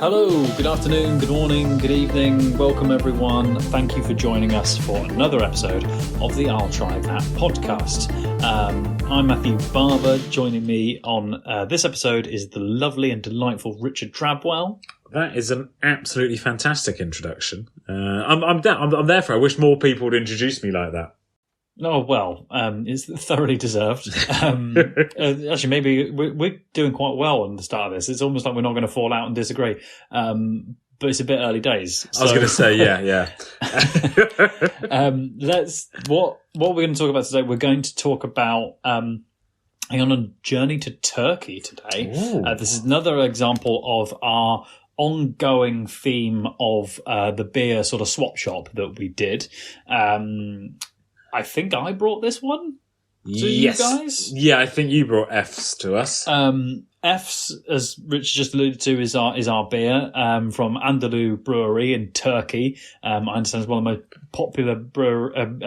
Hello, good afternoon, good morning, good evening. Welcome everyone. Thank you for joining us for another episode of the I'll Try That podcast. I'm Matthew Barber. Joining me on this episode is the lovely and delightful Richard Trabwell. That is an absolutely fantastic introduction. I'm there for. I wish more people would introduce me like that. Oh, well, it's thoroughly deserved. Actually, maybe we're doing quite well on the start of this. It's almost like we're not going to fall out and disagree. But it's a bit early days. So. I was going to say, yeah. What we're going to talk about today, we're going to talk about on a journey to Turkey today. This is another example of our ongoing theme of the beer sort of swap shop that we did. I think I brought this one to you guys. Yeah, I think you brought Efes to us. Efes, as Rich just alluded to, is our beer from Andolu Brewery in Turkey. I understand it's one of the most popular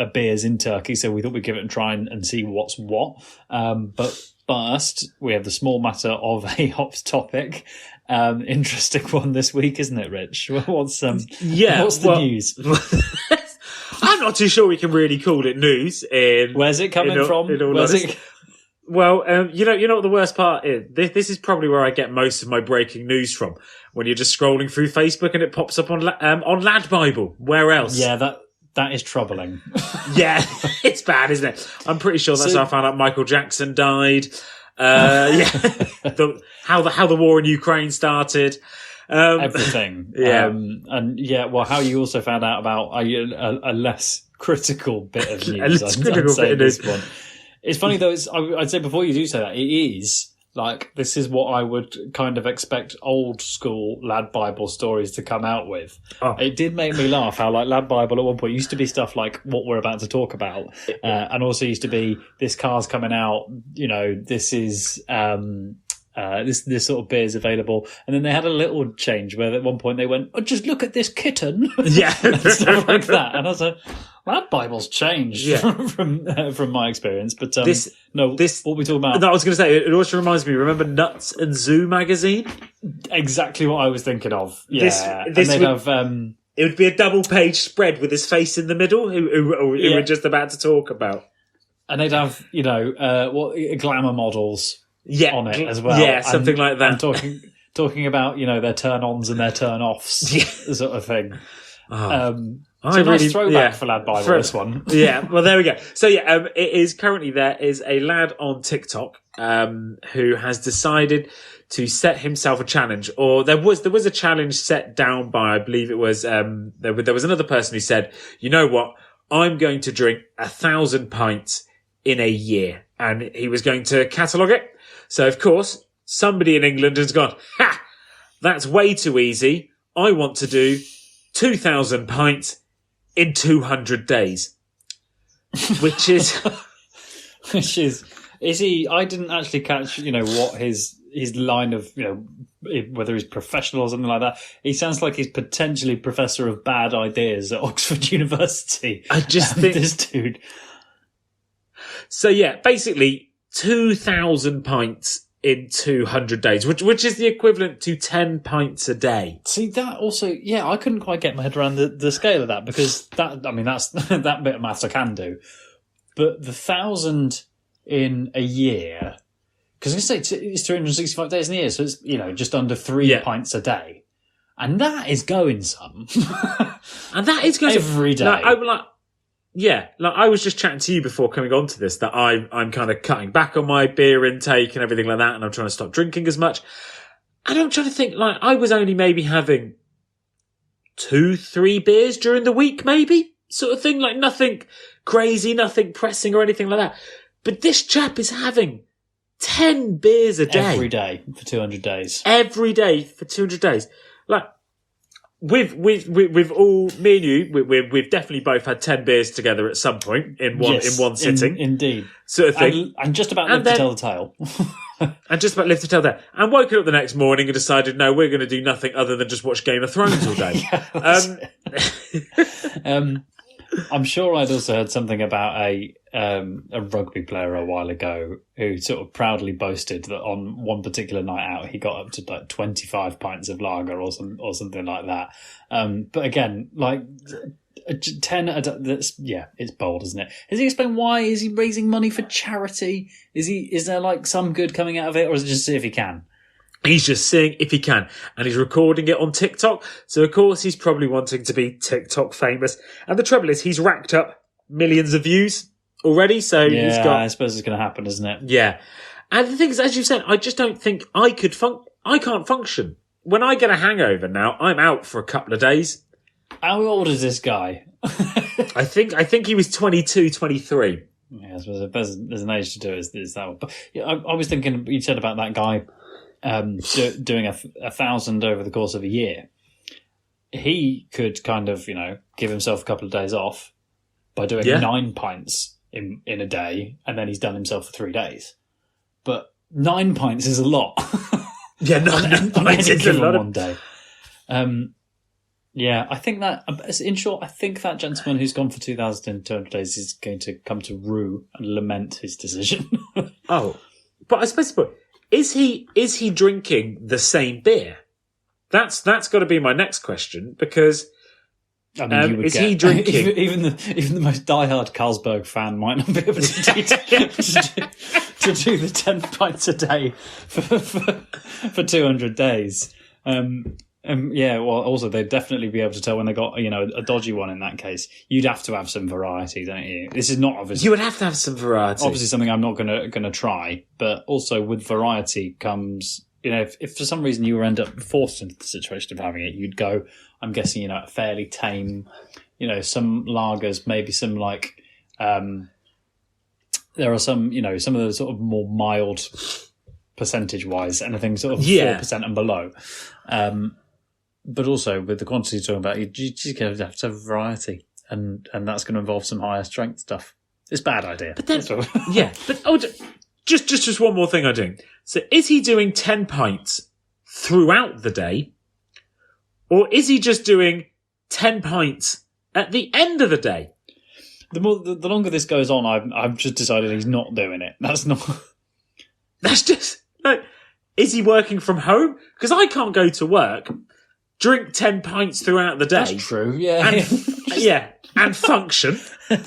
beers in Turkey, so we thought we'd give it a try and see what's what. But first, we have the small matter of a hops topic. Interesting one this week, isn't it, Rich? What's the news? I'm not too sure we can really call it news. Where's it coming from? Well, you know what the worst part is? This is probably where I get most of my breaking news from. When you're just scrolling through Facebook and it pops up on Lad Bible. Where else? Yeah, that is troubling. Yeah, it's bad, isn't it? I'm pretty sure that's how I found out Michael Jackson died. How the war in Ukraine started. Everything. How you also found out about a less critical bit of news. It's funny though, I'd say before you do say that, it is like, this is what I would kind of expect old school Lad Bible stories to come out with. It did make me laugh how like Lad Bible at one point used to be stuff like what we're about to talk about, and also used to be this car's coming out, this is this sort of beer is available, and then they had a little change where at one point they went, "Oh, just look at this kitten," stuff like that, and I was like, "That Bible's changed from my experience." But what we talking about? No, I was going to say it also reminds me. Remember Nuts and Zoo magazine? Exactly what I was thinking of. Yeah, it would be a double-page spread with his face in the middle, who we're just about to talk about, and they'd have glamour models. On it as well. Yeah, something like that. And talking about, their turn-ons and their turn-offs sort of thing. Nice throwback for Lad Bible, this one. Yeah, well, there we go. So, it is currently there is a lad on TikTok who has decided to set himself a challenge, or there was a challenge set down by, I believe it was, there was another person who said, you know what, I'm going to drink 1,000 pints in a year. And he was going to catalogue it. So, of course, somebody in England has gone, that's way too easy. I want to do 2,000 pints in 200 days. Which is... Is he... I didn't actually catch, what his line of, whether he's professional or something like that. He sounds like he's potentially professor of bad ideas at Oxford University. I just think... This dude... So, basically... 2,000 pints in 200 days, which is the equivalent to 10 pints a day. See, that also, I couldn't quite get my head around the scale of that, because that's that bit of maths I can do. But the 1,000 in a year, because it's 365 days in a year, so it's, just under 3 pints a day. And that is going some. And that is going every day. I was just chatting to you before coming on to this that I'm kind of cutting back on my beer intake and everything like that, and I'm trying to stop drinking as much. And I'm trying to think, I was only maybe having 2-3 beers during the week, maybe, sort of thing, nothing crazy, nothing pressing or anything like that. But this chap is having 10 beers a day. Every day for 200 days. Every day for 200 days. We've all, me and you, we've definitely both had 10 beers together at some point in one sitting. Indeed. Sort of thing. And just about lived to tell the tale. And just about lived to tell that. And woken up the next morning and decided, no, we're going to do nothing other than just watch Game of Thrones all day. I'm sure I'd also heard something about a rugby player a while ago who sort of proudly boasted that on one particular night out he got up to like 25 pints of lager or something like that. But again, like 10, it's bold, isn't it? Has he explained why? Is he raising money for charity? Is there like some good coming out of it, or is it just see if he can? He's just seeing if he can, and he's recording it on TikTok. So, of course, he's probably wanting to be TikTok famous. And the trouble is, he's racked up millions of views already. So he's got. I suppose it's going to happen, isn't it? Yeah. And the thing is, as you said, I just don't think I could I can't function. When I get a hangover now, I'm out for a couple of days. How old is this guy? I think he was 22, 23. Yeah, I suppose there's an age to do it. Is that one. But yeah, I was thinking, you said about that guy. Doing 1,000 over the course of a year, he could kind of, give himself a couple of days off by doing 9 pints in a day, and then he's done himself for 3 days. But 9 pints is a lot. Yeah, 9 pints is a lot one day. Yeah, I think that, in short, I think that gentleman who's gone for 2,200 days is going to come to rue and lament his decision. Oh, but I suppose. Is he drinking the same beer? That's got to be my next question, because I mean, he drinking even the most diehard Carlsberg fan might not be able to do the 10 pints a day for 200 days. Also they'd definitely be able to tell when they got a dodgy one. In that case, you'd have to have some variety, don't you? This is not obviously. You would have to have some variety. Obviously, something I'm not gonna try, but also with variety comes, if for some reason you were end up forced into the situation of having it, you'd go. I'm guessing a fairly tame, some lagers, maybe some like, there are some some of the sort of more mild percentage wise, anything sort of 4% and below. But also with the quantity you're talking about, you just have to have variety, and that's going to involve some higher strength stuff. It's a bad idea. But then, just one more thing I do. So is he doing 10 pints throughout the day, or is he just doing 10 pints at the end of the day? The longer this goes on, I've just decided he's not doing it. That's just like, is he working from home? Because I can't go to work, drink 10 pints throughout the day. That's true, yeah. And function. I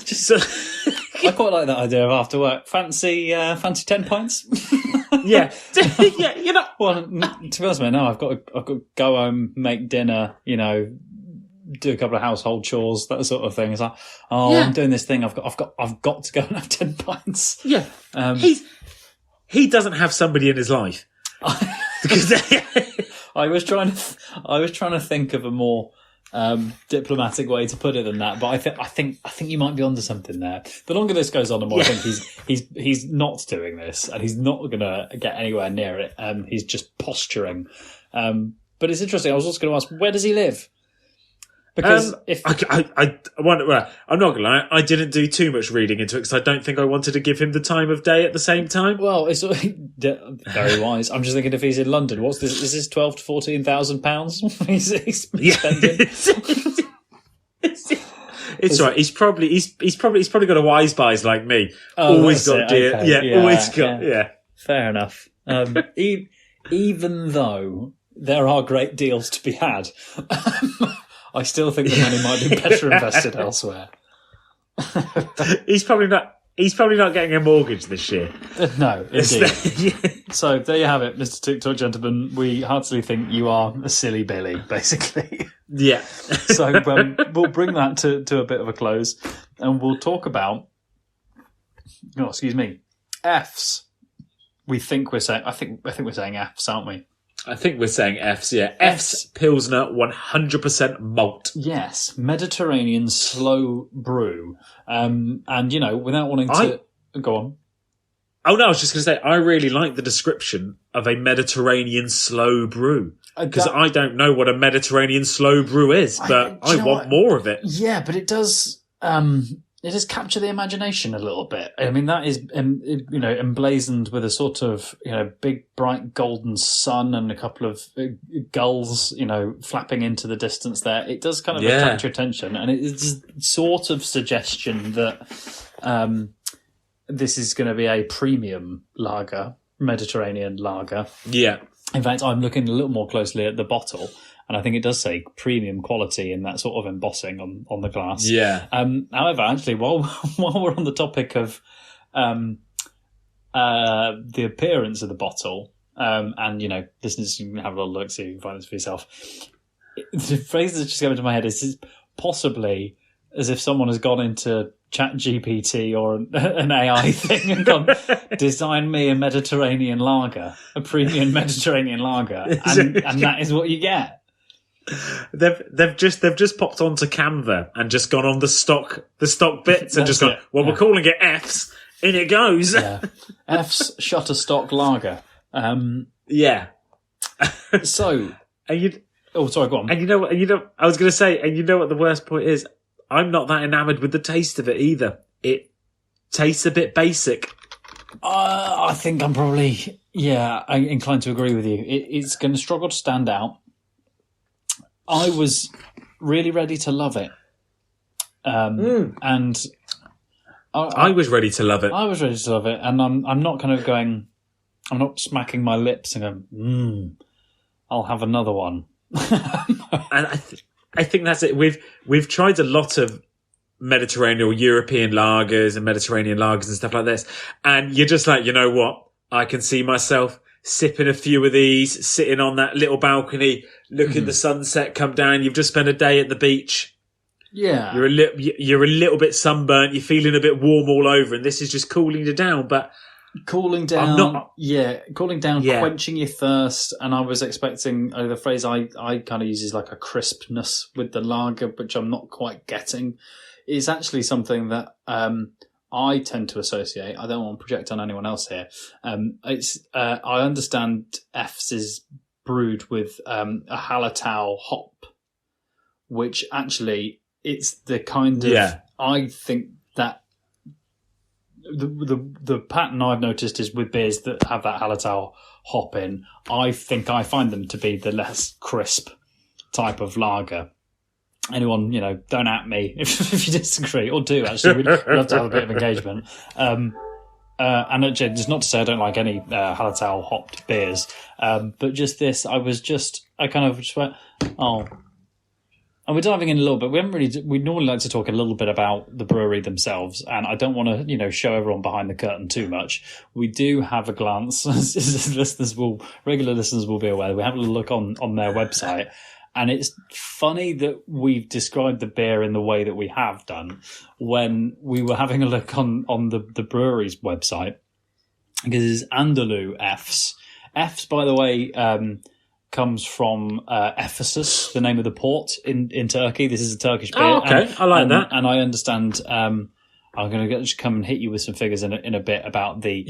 quite like that idea of after work. Fancy 10 pints? Yeah. Well, to be honest, man, no, I've got to go home, make dinner, do a couple of household chores, that sort of thing. It's like, I'm doing this thing. I've got to go and have 10 pints. Yeah. He doesn't have somebody in his life. Because I was trying to think of a more diplomatic way to put it than that, but I think you might be onto something there. The longer this goes on, the more I think he's not doing this, and he's not going to get anywhere near it. He's just posturing. But it's interesting. I was also going to ask, where does he live? Because I wonder, well, I'm not going to lie, I didn't do too much reading into it because I don't think I wanted to give him the time of day at the same time. Well, it's very wise. I'm just thinking if he's in London, what's this? Is this £12,000 to £14,000 he's spending? It's right. He's probably got a wise buys like me. Always got dear. Okay. Always got. Yeah. Fair enough. Even though there are great deals to be had. I still think the money might be better invested elsewhere. He's probably not getting a mortgage this year. No, indeed. So there you have it, Mr. TikTok gentleman. We heartily think you are a silly Billy, basically. Yeah. So we'll bring that to a bit of a close, and we'll talk about. Oh, excuse me, Fs. I think we're saying Fs, aren't we? I think we're saying Fs, yeah. Fs Pilsner 100% malt. Yes, Mediterranean slow brew. And, without wanting to... Go on. Oh, no, I was just going to say, I really like the description of a Mediterranean slow brew. Because I don't know what a Mediterranean slow brew is, but I want more of it. Yeah, but it does... it has captured the imagination a little bit. I mean, that is, emblazoned with a sort of, big, bright golden sun and a couple of gulls, flapping into the distance there. It does kind of attract your attention, and it is sort of suggestion that this is going to be a premium lager, Mediterranean lager. Yeah. In fact, I'm looking a little more closely at the bottle, and I think it does say premium quality in that sort of embossing on the glass. Yeah. However, actually, while we're on the topic of the appearance of the bottle, and listeners, you can have a little look, so you can find this for yourself. The phrase that's just coming to my head is possibly as if someone has gone into ChatGPT or an AI thing and gone, design me a Mediterranean lager, a premium Mediterranean lager, and that is what you get. They've just popped onto Canva and just gone on the stock bits and just gone, we're calling it F's, in it goes. Yeah. F's Shutterstock Lager. Yeah. So, sorry, go on. And I was going to say, and you know what the worst point is? I'm not that enamoured with the taste of it either. It tastes a bit basic. I think I'm probably, inclined to agree with you. It's going to struggle to stand out. I was really ready to love it. And I was ready to love it. I was ready to love it. And I'm not kind of going, I'm not smacking my lips and going, I'll have another one. And I think that's it. We've tried a lot of Mediterranean or European lagers and Mediterranean lagers and stuff like this. And you're just like, you know what? I can see myself sipping a few of these, sitting on that little balcony, looking the sunset come down. You've just spent a day at the beach. Yeah. You're a little bit sunburnt. You're feeling a bit warm all over, and this is just cooling you down. But cooling down, quenching your thirst. And I was expecting the phrase I kind of use is like a crispness with the lager, which I'm not quite getting. It's actually something that I tend to associate. I don't want to project on anyone else here. I understand F's is brewed with a Hallertau hop, which actually it's the kind of I think that the pattern I've noticed is with beers that have that Hallertau hop in. I think I find them to be the less crisp type of lager. Anyone, don't at me if you disagree, or do actually. We'd love to have a bit of engagement. And it's not to say I don't like any Hallertau hopped beers, but just this, I kind of just went, oh. And we're diving in a little bit. We normally like to talk a little bit about the brewery themselves, and I don't want to, show everyone behind the curtain too much. We do have a glance, as regular listeners will be aware. We have a little look on their website. And it's funny that we've described the beer in the way that we have done when we were having a look on the brewery's website, because it's Andolu Efes. Efes, by the way, comes from Ephesus, the name of the port in Turkey. This is a Turkish beer. Oh, okay. I like that. And I understand. I'm going to just come and hit you with some figures in a bit about the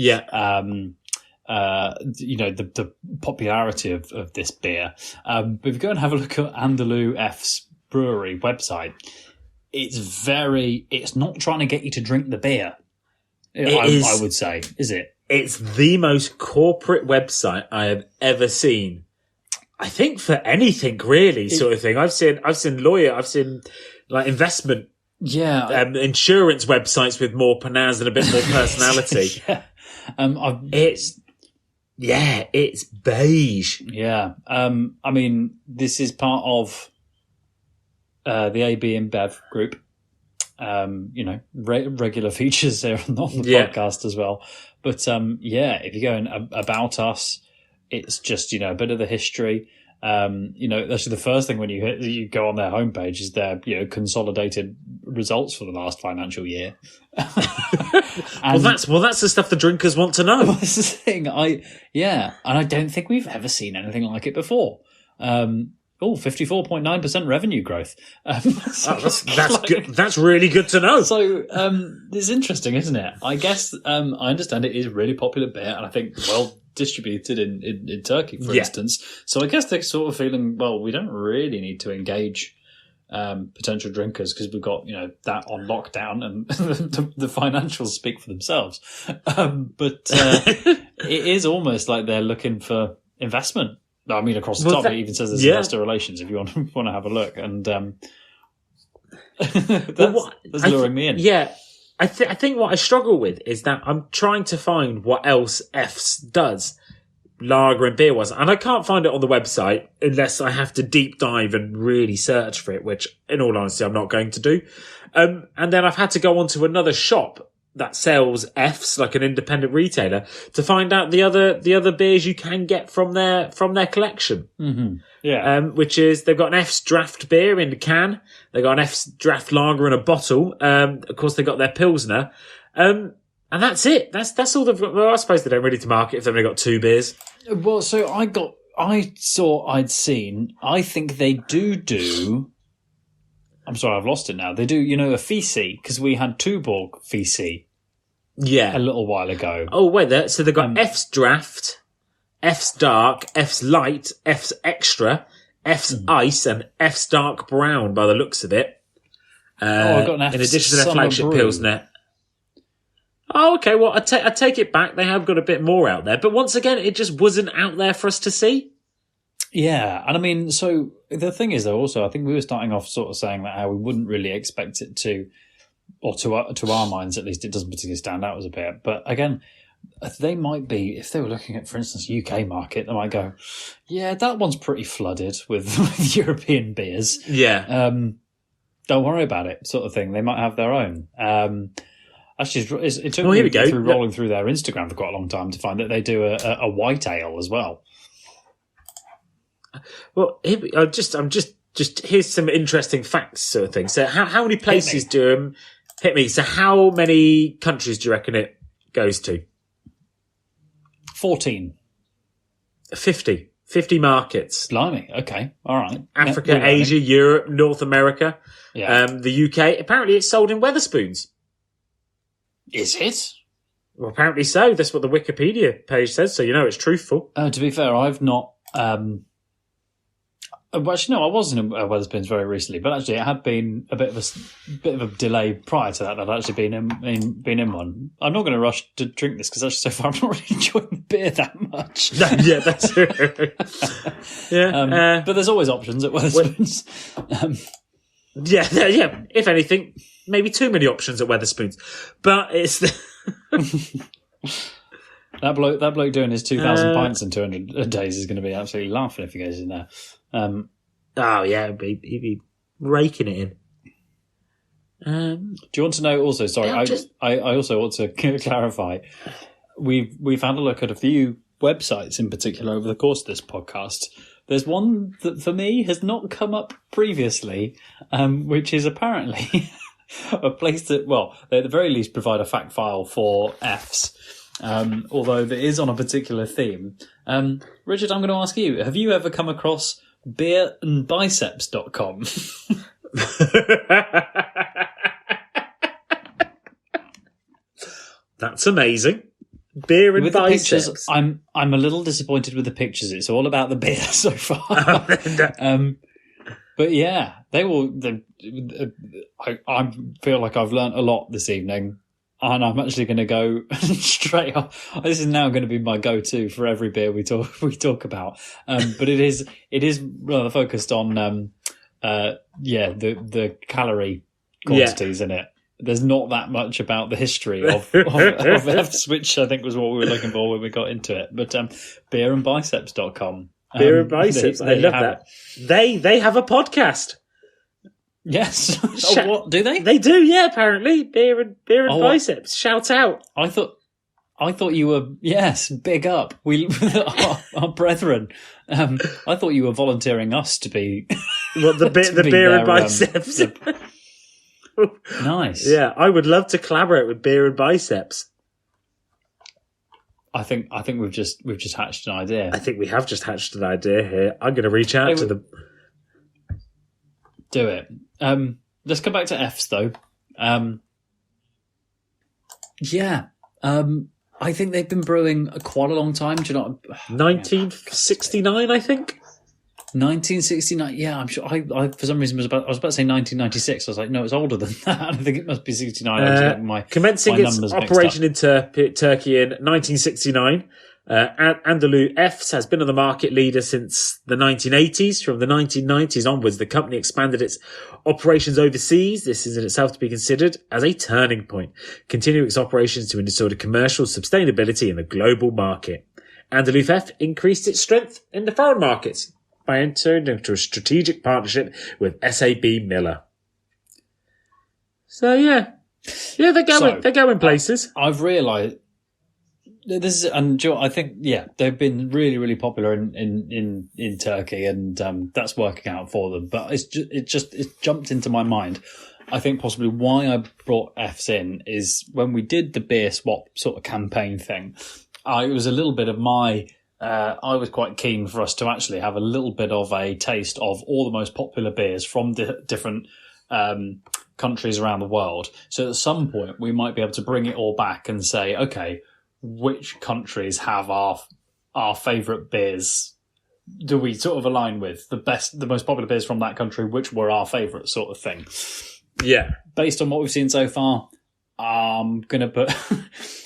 the popularity of this beer. But if you go and have a look at Andolu F's brewery website, it's not trying to get you to drink the beer. I would say, is it? It's the most corporate website I have ever seen. I think for anything really, sort of thing. I've seen like investment, insurance websites with more panache and a bit more personality. It's beige. Yeah. I mean, this is part of the AB InBev group. Regular features there on the podcast as well. But if you go in about us, it's just, a bit of the history. Actually the first thing when you go on their homepage is their, consolidated results for the last financial year. Well, that's the stuff the drinkers want to know. That's the thing. And I don't think we've ever seen anything like it before. 54.9% revenue growth. That's good. That's really good to know. So it's interesting, isn't it? I guess I understand it is a really popular beer, and I think well distributed in Turkey, for instance. So I guess they're sort of feeling, well, we don't really need to engage potential drinkers because we've got that on lockdown, and the financials speak for themselves. But it is almost like they're looking for investment. I mean, across the top, it even says there's investor relations if you want to have a look, and that's luring me in. Yeah. I think what I struggle with is that I'm trying to find what else Efes does, lager and beer wise, and I can't find it on the website unless I have to deep dive and really search for it, which in all honesty I'm not going to do. And then I've had to go onto another shop that sells Efes, like an independent retailer, to find out the other beers you can get from their collection. Mm-hmm. Yeah. Which is, they've got an Efes draft beer in a can. They've got an Efes draft lager in a bottle. Of course, they've got their Pilsner. And that's it. That's all they've got. Well, I suppose they don't really to market if they've only got 2 beers. Well, so I'd seen, I think they do, I'm sorry, I've lost it now. They do, a Fisi, because we had Tuborg Fisi. Yeah. A little while ago. Oh, wait, so they've got Efes draft, Efes Dark, Efes Light, Efes Extra, Efes Ice, and Efes Dark Brown, by the looks of it. I've got an Efes in addition to their Summer flagship Brew. Pilsner. Oh, okay. Well, I take it back. They have got a bit more out there, but once again, it just wasn't out there for us to see. Yeah, and I mean, so the thing is, though, also, I think we were starting off sort of saying that how we wouldn't really expect it to, or to our minds at least, it doesn't particularly stand out as a beer. But again, they might be, if they were looking at, for instance, UK market, they might go, yeah, that one's pretty flooded with European beers. Yeah. Don't worry about it, sort of thing. They might have their own. Actually, it took here me we go. through rolling through their Instagram for quite a long time to find that they do a white ale as well. Well, I'm just here's some interesting facts sort of thing. So how many places do hit me? So how many countries do you reckon it goes to? 14. 50 markets. Blimey. Okay. All right. Africa, Asia, Europe, North America, Yeah. the UK. Apparently it's sold in Wetherspoons. Is it? Well, apparently so. That's what the Wikipedia page says, so it's truthful. To be fair, I've not... Well, actually, no, I was in Wetherspoons very recently, but actually it had been a bit of a delay prior to that. I'd actually been in one. I'm not going to rush to drink this because actually so far I'm not really enjoying the beer that much. Yeah, that's true. Yeah, but there's always options at Wetherspoons. Yeah. If anything, maybe too many options at Wetherspoons, but it's that bloke doing his 2,000 pints in 200 days is going to be absolutely laughing if he goes in there. Oh yeah, he'd be raking it in. Do you want to know also? Sorry, I also want to clarify. We've had a look at a few websites in particular over the course of this podcast. There's one that for me has not come up previously, which is apparently a place that, well, they at the very least provide a fact file for Fs. Although it is on a particular theme. Richard, I'm going to ask you, have you ever come across beerandbiceps.com? That's amazing. Beer and with biceps. The pictures, I'm a little disappointed with the pictures. It's all about the beer so far. But yeah, I feel like I've learnt a lot this evening. And I'm actually going to go straight off. This is now going to be my go-to for every beer we talk about. But it is rather focused on the calorie quantities in it. There's not that much about the history of Fs, which I think was what we were looking for when we got into it. But beerandbiceps.com. Beer and biceps. I love that. They have a podcast. Yes. Oh, what do they? They do, yeah. Apparently, beer and biceps. Shout out! I thought you were big up. Our brethren. I thought you were volunteering us to be. Well, the beer and biceps. Nice. Yeah, I would love to collaborate with beer and biceps. I think we've just hatched an idea. I think we have just hatched an idea here. I'm going to reach out to them. Do it. Let's come back to Fs though. I think they've been brewing quite a long time. Do you know? 1969, I think. 1969. Yeah, I'm sure. I for some reason I was about to say 1996. I was like, no, it's older than that. I think it must be 69. Commencing its operation in Turkey in 1969. Andolu Efes has been on the market leader since the 1980s. From the 1990s onwards, the company expanded its operations overseas. This is in itself to be considered as a turning point, continuing its operations to ensure commercial sustainability in the global market. Andolu Efes increased its strength in the foreign markets by entering into a strategic partnership with SAB Miller. So yeah, they're going places. I've realised. This is, and I think, they've been really, really popular in Turkey, and that's working out for them. But it's jumped into my mind. I think possibly why I brought Fs in is when we did the beer swap sort of campaign thing. It was a little bit of my. I was quite keen for us to actually have a little bit of a taste of all the most popular beers from different countries around the world. So at some point we might be able to bring it all back and say, okay, which countries have our favourite beers? Do we sort of align with the most popular beers from that country, which were our favourite sort of thing? Yeah. Based on what we've seen so far, I'm going to put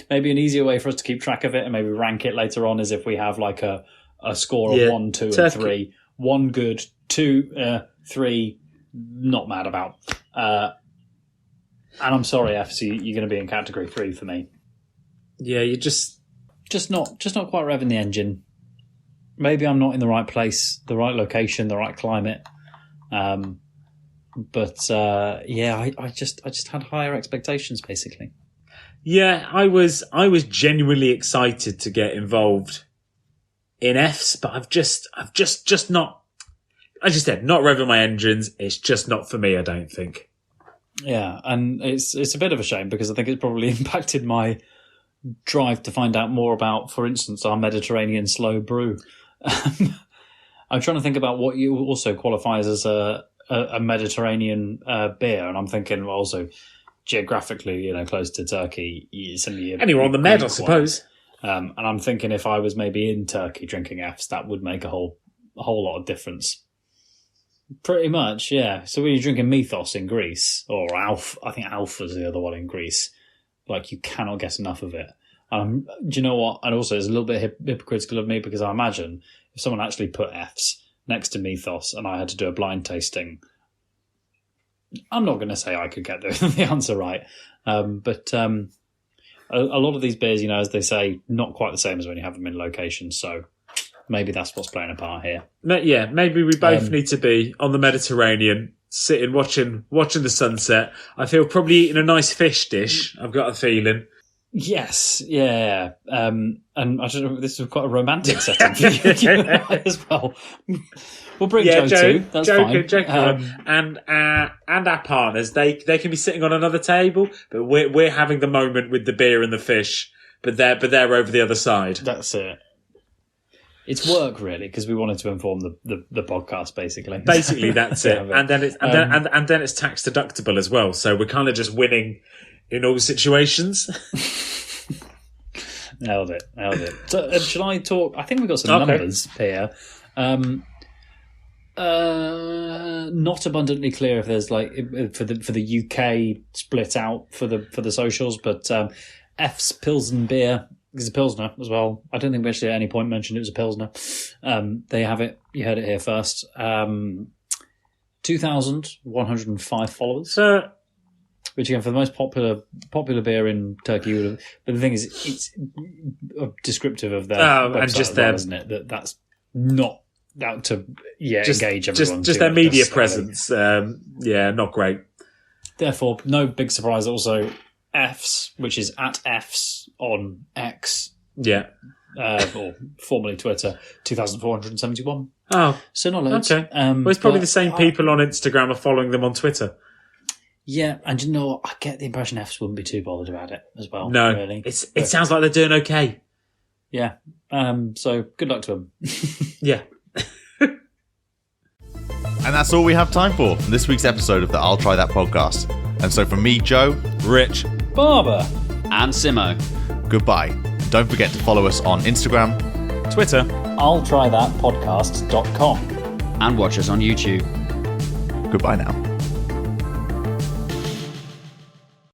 maybe an easier way for us to keep track of it and maybe rank it later on is if we have like a score of 1, 2, and 3. 1 good, 2, 3 not mad about. And I'm sorry, FC, you're going to be in category 3 for me. Yeah, you're just not quite revving the engine. Maybe I'm not in the right place, the right location, the right climate. But I just had higher expectations, basically. Yeah, I was genuinely excited to get involved in Fs, but I've just not, as you said, not revving my engines. It's just not for me, I don't think. Yeah, and it's a bit of a shame because I think it's probably impacted my drive to find out more about, for instance, our Mediterranean slow brew. I'm trying to think about what you also qualifies as a Mediterranean beer, and I'm thinking also geographically, close to Turkey, anywhere on the Med, I suppose. And I'm thinking if I was maybe in Turkey drinking Fs, that would make a whole lot of difference. Pretty much, yeah. So when you're drinking Mythos in Greece, or I think Alpha's the other one in Greece. Like, you cannot get enough of it. Do you know what? And also, it's a little bit hypocritical of me because I imagine if someone actually put Fs next to Mythos and I had to do a blind tasting, I'm not going to say I could get the answer right. But a lot of these beers, as they say, not quite the same as when you have them in location. So maybe that's what's playing a part here. Yeah, maybe we both need to be on the Mediterranean, sitting watching the sunset. I feel probably eating a nice fish dish. I've got a feeling. Yes, yeah. And I don't know, this is quite a romantic setting for you as well. We'll bring Joe too. That's fine. And our partners, they can be sitting on another table, but we're having the moment with the beer and the fish. But they're over the other side. That's it. It's work, really, because we wanted to inform the podcast, basically. Basically, that's it. And then it's tax deductible as well. So we're kind of just winning in all situations. Nailed it. So, shall I talk? I think we've got some numbers here. Not abundantly clear if there's like for the UK split out for the socials, but F's Pilsen beer. It's a Pilsner as well. I don't think we actually at any point mentioned it was a Pilsner. There you have it. You heard it here first. 2,105 followers. Which again, for the most popular beer in Turkey, would have. But the thing is, it's descriptive of their website and just their, isn't it? That's not out to engage everyone. Just their media presence. Not great. Therefore, no big surprise. Also, Fs, which is at Fs on X. Yeah. Or formerly Twitter, 2,471. Oh. So not loads. Okay. It's probably the same people on Instagram are following them on Twitter. Yeah, and you know what? I get the impression Fs wouldn't be too bothered about it as well. No, really. It sounds like they're doing okay. Yeah. So good luck to them. Yeah. And that's all we have time for this week's episode of the I'll Try That podcast. And so from me, Joe, Rich, Barbara, and Simo, goodbye. Don't forget to follow us on Instagram, Twitter, I'll Try That podcast.com. and watch us on YouTube. Goodbye now.